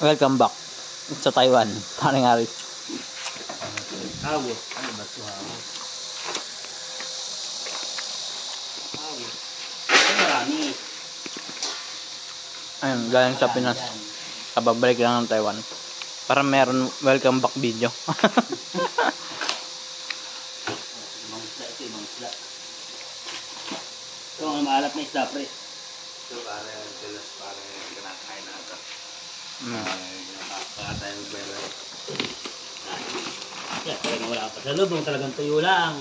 Welcome back sa Taiwan. Paano nga rin? Hawos. Ano ba ito hawos? Hawos. Ito marami. Ayun, galing sa Pinas. Kababalik lang ng Taiwan. Para meron welcome back video. Ibang isda ito, ibang isda. Ito ang maalat na isda, pre. Ito para tilas para kinakain natin. Para tayo magbera. Yan, talagang wala pa sa loob. Talagang tuyo lang.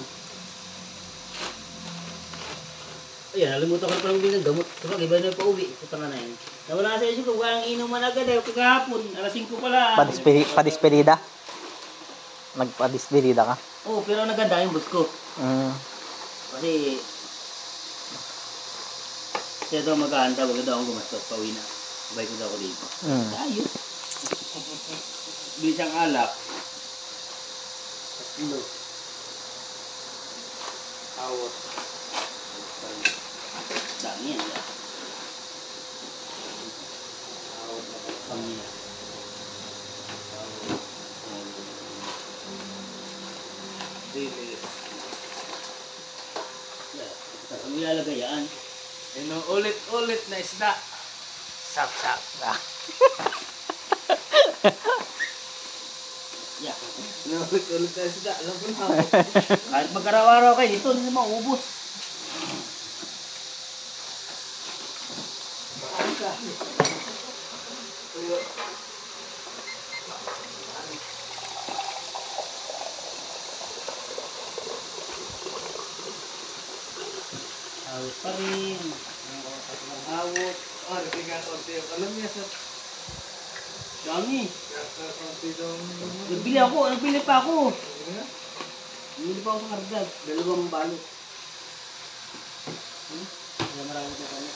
Ayan, nalimutan ko na palang bilang gamot. Kapag iba na yung pauwi, puta nga na yun. Nawala sa isip ko, walang inuman agad eh. Kagahapon, alas 5 pala. Padispelida? Nagpadispelida ka? Oo, pero naganda yung bus ko. Kasi siya daw maghahanda, wag daw akong gumastos, pauwi na. Sabay ko daw ako dito. Ayos. Bili siyang alak. Tatlo. Hawos. Dami yan. Hawos na Pamilya. dilis. Tapos ang ilalagay yan. Ulit-ulit na isda. Sap-sap. Yeah. Ulit-ulit na isda. Alam ko na. Kahit magkaraw-araw kayo, ito hindi maubos. Awit pa rin. Awit. Nagtigang konti. Alam niya sa Dami. konti daw. Nagbili pa ako. Bumili pa ako sa kardag. 2 balot. Kaya marami na kanya.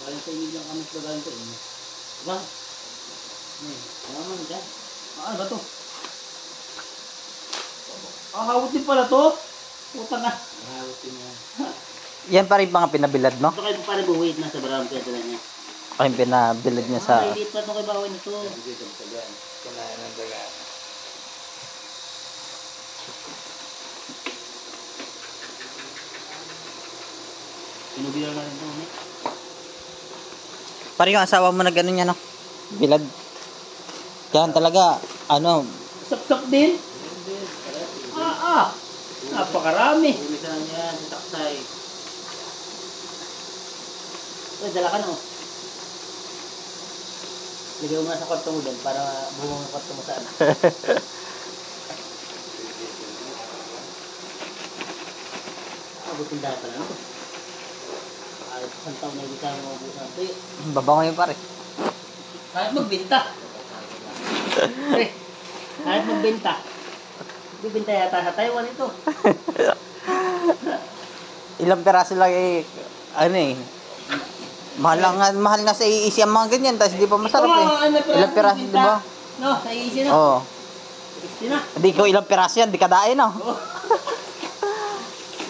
Galing sa inyo lang kami sa galing sa inyo. Diba? Naman dyan. Ano ba to? Hawot din pala to. Puta nga. Hawos din yan. Yan pa rin mga pinabilad, no? Ito kayo pa rin buwid na sa barang kaya sila niya. Ay, pinabilad niya sa... Ay, liit pa ito kay bawin ito. Dito sa dagan. Kunayan ng dagan. Pinubilang natin ito. Parang yung asawa mo na gano'n yan, no? Bilad. Yan talaga, ano... Sap-sap din. Napakarami. Ulisan niya sa taksay. Uy, dala ka na oh. Lagay mo na sa kwarto mo din para buong kwarto mo saan. Abutin dahil pala ito. Ay, isang taon na hindi tayo mabusan ito eh. Babango yun, pare. Kahit magbenta. Pre, kahit magbenta. Bibenta yata sa Taiwan ito. Ilang peraso lang eh, ano eh. Mahal nga sa iisi ang mga ganyan, tapos di pa masarap eh. Ilang peraso, di ba? No, sa iisi na. Oo. 60 na. Hindi ko ilang peraso yan, di kadain, no? Oo.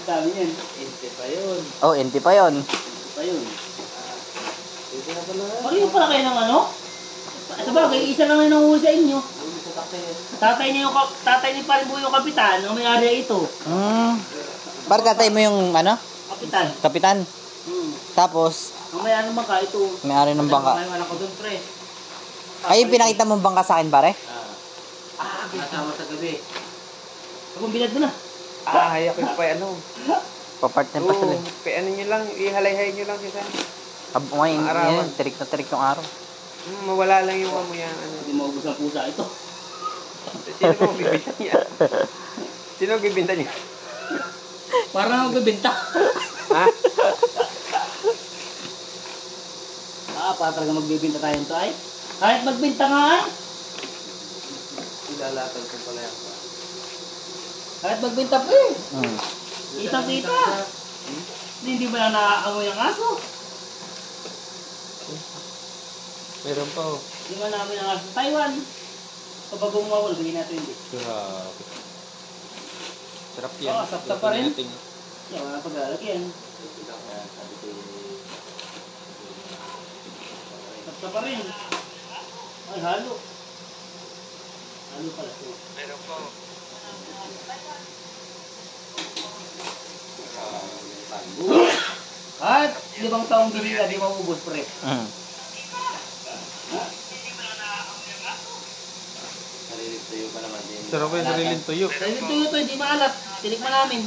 Dami yan. 20 pa yun. Oh, enti pa yun. Pa yun. Dito na pala. Pareho pala kayo ng ano? Sa bagay, isa lang yung nanguhuli sa inyo. Uli sa taksay. Tatay ni Parimbo yung kapitan, ang may-ari ito. Parang tatay mo yung, ano? Kapitan. Kapitan. Tapos, Ang may-ari ng bangka ito. may-ari ng bangka. May anak ko doon, pre. Ay, yung pinakita mong bangka sa akin, pare? Kasama sa gabi. Kung bilad mo na. Hayak ko pa ano. Papart niya pa sila. Ano nyo lang, ihalay-hay nyo lang siya. Ngayon, tirik na tirik yung araw. Mawala lang yung amoy yan. Ano. Hindi maubos ang pusa ito. Sino ba bibinta niya? Sino bibinta niya? Parang magbibenta. Ha? Para talaga magbibenta tayo nito ay. Kahit magbenta nga ay. Ilalatag ko pala yan. Kahit magbenta pa eh. Kita-kita. Hindi ba lang naaamoy ang aso? Meron pa oh. Hindi ba namin ang aso sa Taiwan? Kapag umawal, bigyan natin hindi. Grabe. Sarap yan. Oo, sarap pa rin. Yan, wala pag-alagyan. Tapos pa rin. Ay, halo. Halo pala ito. Meron po. At 5 taong binila, di maubos pre. Mm. Narinig tayo pa naman din. Sarap yung sariling tuyo. Dahil ito ito, hindi maalat. Tinikman namin.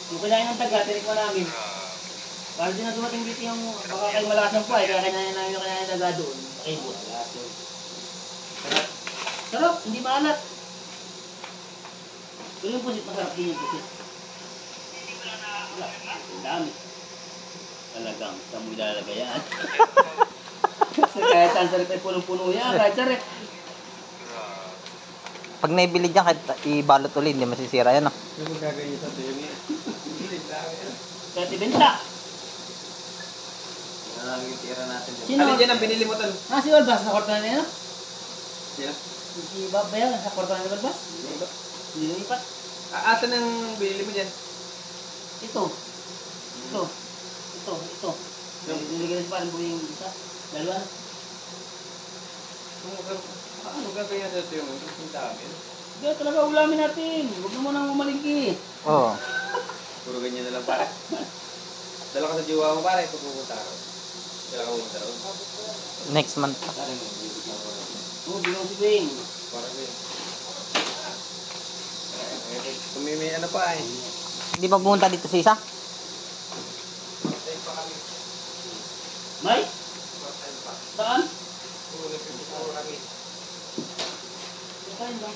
Yung kailangan ng taga, tinikman namin. Para din na dumating dito yung baka kayo malasan pa eh. Kaya kailangan namin yung kailangan ng taga doon. Pakibot. Sarap. Sarap, hindi maalat. Pero yung pusit, masarap din yung pusit. Wala, ang dami. Talagang, saan mo ilalagay yan? Kahit saan sarap ay punong-puno yan, kahit sarap. Pag naibili dyan, kahit ibalot ulit, hindi masisira yan. Ano mo gagawin sa tuyo niya? Kahit ibenta. Ano lang yung tira natin dyan? Sino? Alin dyan ang binili mo tal? Ah, si Olbas, sa kwarto na niya, no? Sino? Si Bob ba yan? Sa kwarto na ni Olbas? Hindi lumipat. Asan ang binili mo dyan? Ito. Ito. Ito. Ito. Niligyan pa rin po yung isa. Dalawa. Ano gagawin natin sa tuyo mo? Ang dami. Hindi, talaga ulamin natin. Huwag na mo nang umalingki. Oo. Puro ganyan na lang pare. Dala ka sa jiwa mo pare, pag pupunta ka. Dala ka pupunta ka. Next month. Oo, bilang si Bing. Para ko yun. Kung may ano pa eh. Hindi pa pumunta dito sa isa? May? Saan? Saan ba?